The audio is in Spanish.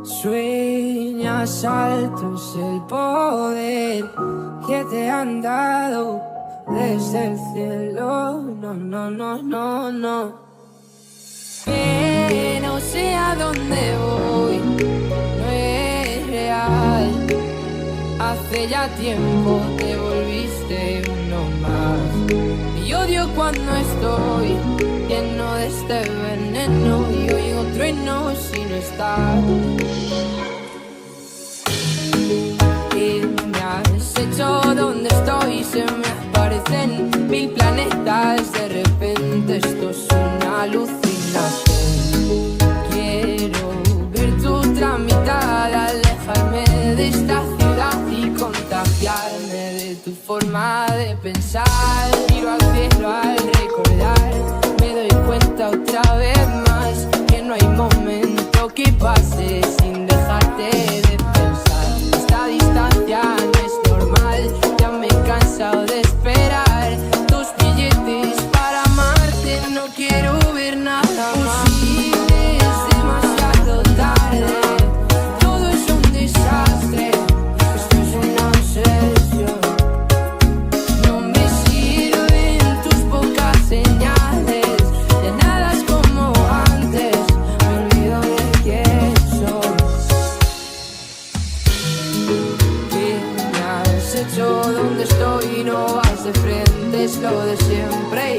Sueñas alto es el poder que te han dado desde el cielo. No, no, no, no, no. Que no sé a dónde voy, no es real. Hace ya tiempo te volviste uno más. Y odio cuando estoy lleno de este veneno y oigo trueno si no estás. ¿Qué me has hecho? ¿Dónde estoy? Se me aparecen mil planetas. De repente esto es una alucinación. Quiero ver tu otra mitad, alejarme de esta ciudad y contagiarme de tu forma de pensar. Miro al cielo al recordar, me doy cuenta otra vez más que no hay momento que pase sin dejarte de pensar. Esta distancia no es normal, ya me he cansado de esperar tus billetes para amarte. No quiero ver nada más. Es demasiado tarde, todo es un desastre, esto es una obsesión. No me sirven tus pocas señales, ya nada es como antes, me olvido de quién soy. ¿Qué me has hecho? ¿Dónde estoy? No vas de frente, es lo de siempre.